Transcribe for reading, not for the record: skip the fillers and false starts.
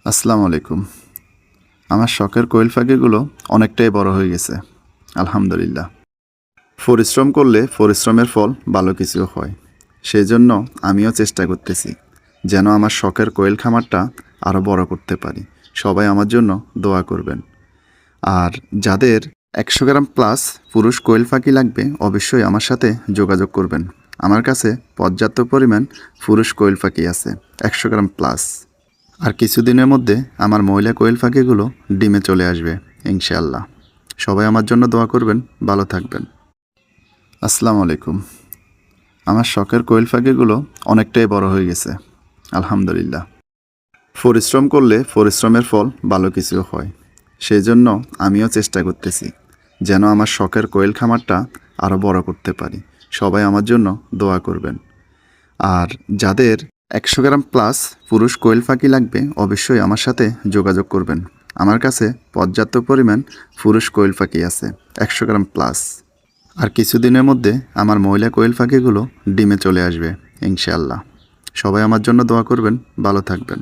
আসসালামু আলাইকুম। আমার শখের কোয়েল পাখিগুলো অনেকটাই বড় হয়ে গেছে, আলহামদুলিল্লাহ। পরিশ্রম করলে পরিশ্রমের ফল ভালো কিছু হয়। সেই জন্য আমিও চেষ্টা করতেছি যেন আমার শখের কোয়েল খামারটা আরও বড় করতে পারি। সবাই আমার জন্য দোয়া করবেন। আর যাদের 100 গ্রাম প্লাস পুরুষ কোয়েল পাখি লাগবে অবশ্যই আমার সাথে যোগাযোগ করবেন। আমার কাছে পর্যাপ্ত পরিমাণ পুরুষ কোয়েল পাখি আছে, 100 গ্রাম প্লাস। আর কিছুদিনের মধ্যে আমার মহিলা কোয়েল পাখিগুলো ডিমে চলে আসবে ইনশাআল্লাহ। সবাই আমার জন্য দোয়া করবেন, ভালো থাকবেন। আসসালামু আলাইকুম। আমার শখের কোয়েল পাখিগুলো অনেকটাই বড় হয়ে গেছে, আলহামদুলিল্লাহ। পরিশ্রম করলে পরিশ্রমের ফল ভালো কিছু হয়। সেই জন্য আমিও চেষ্টা করতেছি যেন আমার শখের কোয়েল খামারটা আরও বড় করতে পারি। সবাই আমার জন্য দোয়া করবেন। আর যাদের 100 গ্রাম প্লাস পুরুষ কোয়েল পাখি লাগবে অবশ্যই আমার সাথে যোগাযোগ করবেন। আমার কাছে পর্যাপ্ত পরিমাণ পুরুষ কোয়েল পাখি আছে, 100 গ্রাম প্লাস। আর কিছুদিনের মধ্যে আমার মহিলা কোয়েল পাখিগুলো ডিমে চলে আসবে ইনশাআল্লাহ। সবাই আমার জন্য দোয়া করবেন, ভালো থাকবেন।